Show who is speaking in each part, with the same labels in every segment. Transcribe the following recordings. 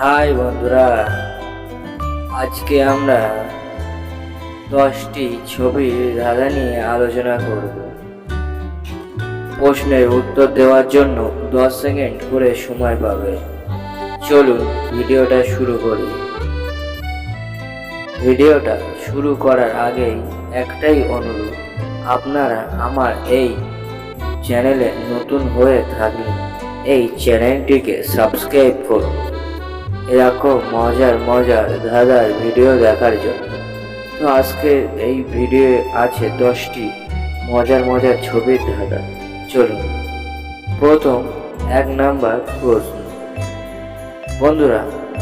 Speaker 1: High বন্ধুরা, আজকে আমরা 10টি ছবির ধাঁধা নিয়ে আলোচনা করব। প্রশ্নের উত্তর দেওয়ার জন্য 10 সেকেন্ড করে সময় পাবে। চলুন ভিডিওটা শুরু করি। ভিডিওটা শুরু করার আগেই একটাই অনুরোধ, আপনারা আমার এই চ্যানেলে নতুন হয়ে থাকলে এই চ্যানেলটিকে সাবস্ক্রাইব করুন এরকম মজার ধাঁধার ভিডিও দেখার জন্য। তো আজকে এই ভিডিও আছে 10টি মজার ছবির ধাঁধা। চলুন প্রথম 1 নাম্বার প্রশ্ন। বন্ধুরা,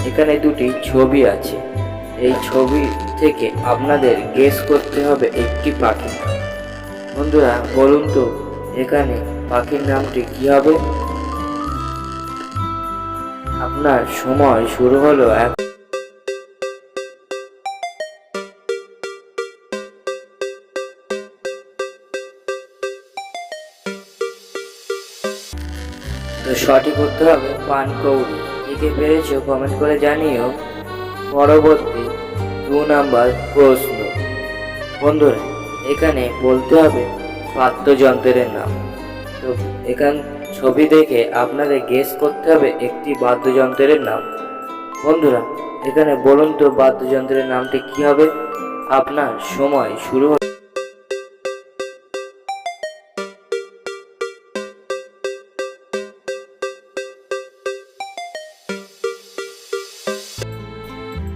Speaker 1: এখানে দুটি ছবি আছে। এই ছবি থেকে আপনাদের গেস করতে হবে একটি পাখি। বন্ধুরা বলুন তো, এখানে পাখির নামটি কি হবে? আপনার সময় শুরু হলো তো সঠিক করতে হবে পানকৌড়ি। কে পেরেছো কমেন্ট করে জানিও। পরবর্তী 2 নাম্বার প্রশ্ন। বন্ধুরা, এখানে বলতে হবে বাদ্যযন্ত্রের নাম। তো এখান ছবি দেখে আপনাদের গেস করতে হবে একটি বাদ্যযন্ত্রের নাম। বন্ধুরা, এখানে বলুন তো বাদ্যযন্ত্রের নামটি কি হবে? আপনার সময় শুরু হলো।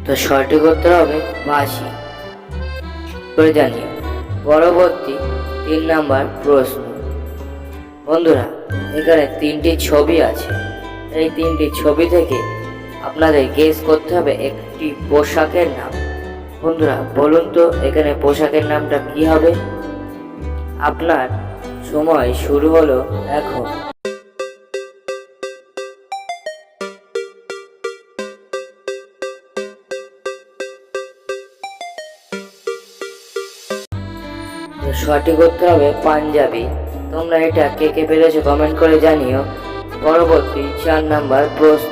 Speaker 1: তো সঠিক করতে হবে বাঁশি করে জানিও। পরবর্তী 3 নাম্বার প্রশ্ন। বন্ধুরা, এখানে 3টি ছবি আছে। এই 3টি ছবি থেকে আপনাদের গেস করতে হবে একটি পোশাকের নাম। বন্ধুরা বলুন তো, এখানে পোশাকের নামটা কি হবে? আপনার সময় শুরু হলো এখন। সঠিক উত্তর হবে পাঞ্জাবি। তোমরা এটা কে পেরেছো কমেন্ট করে জানিও। পরবর্তী 4 নাম্বার প্রশ্ন।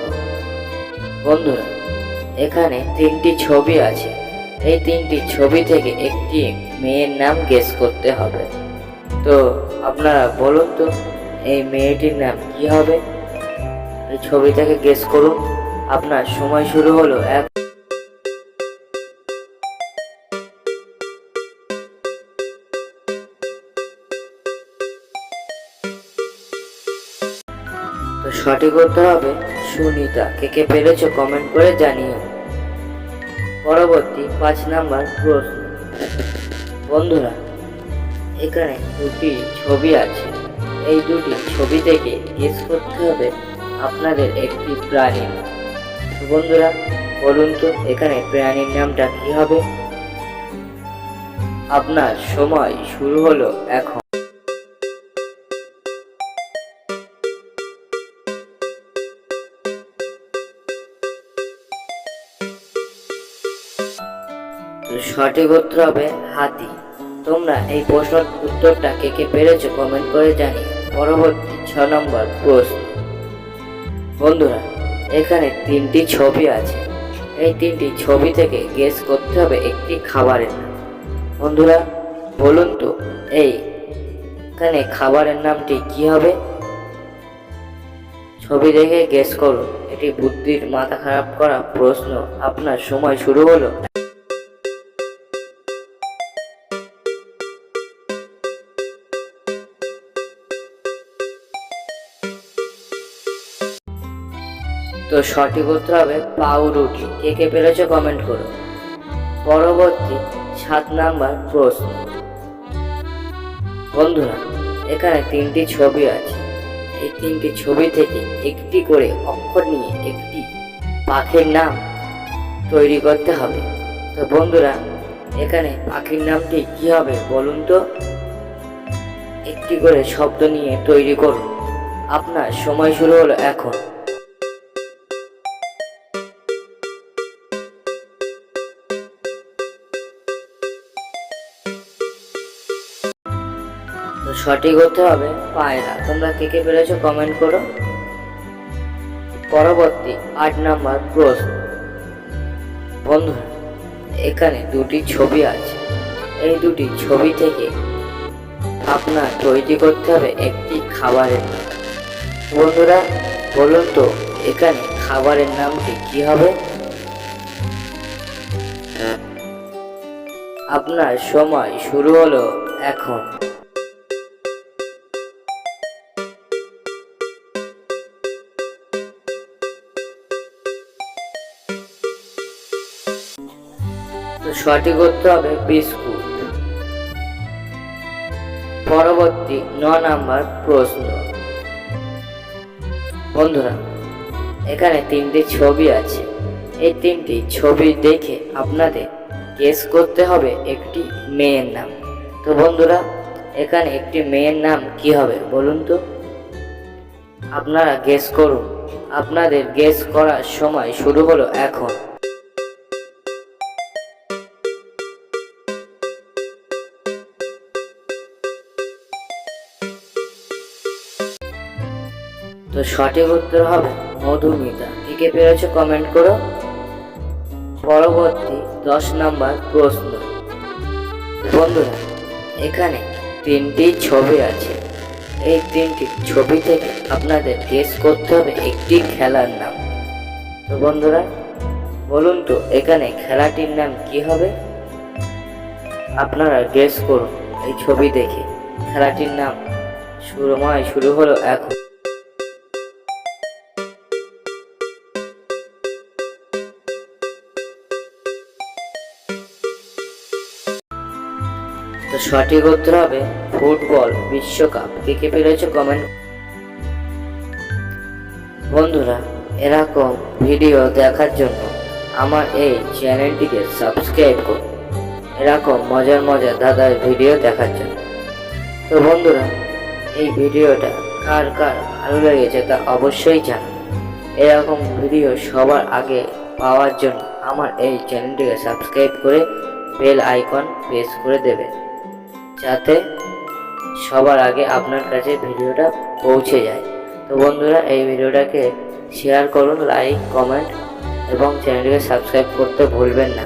Speaker 1: বন্ধুরা, এখানে 3টি ছবি আছে। এই 3টি ছবি থেকে একটি মেয়ের নাম গেস করতে হবে। তো আপনারা বলুন তো, এই মেয়েটির নাম কি হবে? এই ছবি থেকে গেস করুন। আপনার সময় শুরু হলো তো সঠিক উত্তর হবে সুনিতা। কে পেরেছো কমেন্ট করে জানিও। পরবর্তী 5 নাম্বার প্রশ্ন। বন্ধুরা, এখানে 2টি ছবি আছে। এই 2টি ছবি থেকে গেস করতে হবে আপনাদের একটি প্রাণী। বন্ধুরা বলুন তো, এখানে প্রাণীর নামটা কি হবে? আপনার সময় শুরু হলো এখন। সঠিক উত্তর হবে হাতি। তোমরা এই প্রশ্নের উত্তরটা কে পেরেছো কমেন্ট করে জানিও। পরবর্তী 6 নম্বর প্রশ্ন। বন্ধুরা, এখানে 3টি ছবি আছে। এই 3টি ছবি থেকে গেস করতে হবে একটি খাবারের নাম। বন্ধুরা বলুন তো, এখানে খাবারের নামটি কি হবে? ছবি দেখে গেস করুন। এটি বুদ্ধির মাথা খারাপ করা প্রশ্ন। আপনার সময় শুরু হলো। তো সঠিক উত্তর হবে পাউরুটি। কে পেরেছো কমেন্ট করো। পরবর্তী 7 নাম্বার প্রশ্ন। বন্ধুরা, এখানে 3টি ছবি আছে। এই 3টি ছবি থেকে একটি করে অক্ষর নিয়ে একটি পাখির নাম তৈরি করতে হবে। তো বন্ধুরা, এখানে পাখির নামটি কি হবে বলুন তো? একটি করে শব্দ নিয়ে তৈরি করুন। আপনার সময় শুরু হলো এখন। সঠিক হতে হবে পায়রা। তোমরা কে পেরেছো কমেন্ট করো। পরবর্তী 8 নম্বর প্রশ্ন। বন্ধুরা, এখানে দুটি ছবি আছে। এই দুটি ছবি থেকে আপনার তৈরি করতে হবে একটি খাবারের নাম। বন্ধুরা বলুন তো, এখানে খাবারের নামটি কি হবে? আপনার সময় শুরু হলো এখন। তো সঠিক উত্তর হবে বিস্কুট। পরবর্তী 9 নম্বর প্রশ্ন। বন্ধুরা, এখানে 3টি ছবি আছে। এই 3টি ছবি দেখে আপনাদের গেস করতে হবে একটি মেয়ের নাম। তো বন্ধুরা, এখানে একটি মেয়ের নাম কি হবে বলুন তো? আপনারা গেস করুন। আপনাদের গেস করার সময় শুরু হলো এখন। তো সঠিক উত্তর হবে মধুমিতা। কে পেরেছে কমেন্ট করো। পরবর্তী 10 নম্বর প্রশ্ন। বন্ধুরা, এখানে 3টি ছবি আছে। এই 3টি ছবি থেকে আপনাদের গেস করতে হবে একটি খেলার নাম। তো বন্ধুরা বলুন তো, এখানে খেলাটির নাম কি হবে? আপনারা গেস করুন এই ছবি দেখে। খেলাটির নাম শুরু হলো এখন। তো সঠিক উত্তর হবে ফুটবল বিশ্বকাপ। কে পেরেছে কমেন্ট। বন্ধুরা, এরকম ভিডিও দেখার জন্য আমার এই চ্যানেলটিকে সাবস্ক্রাইব করুন, এরকম মজার দাদার ভিডিও দেখার জন্য। তো বন্ধুরা, এই ভিডিওটা কার কার ভালো লেগেছে তা অবশ্যই জানান। এরকম ভিডিও সবার আগে পাওয়ার জন্য আমার এই চ্যানেলটিকে সাবস্ক্রাইব করে বেল আইকন প্রেস করে দেবেন, যাতে সবার আগে আপনার কাছে ভিডিওটা পৌঁছে যায়। তো বন্ধুরা, এই ভিডিওটাকে শেয়ার করুন, লাইক, কমেন্ট এবং চ্যানেলটিকে সাবস্ক্রাইব করতে ভুলবেন না।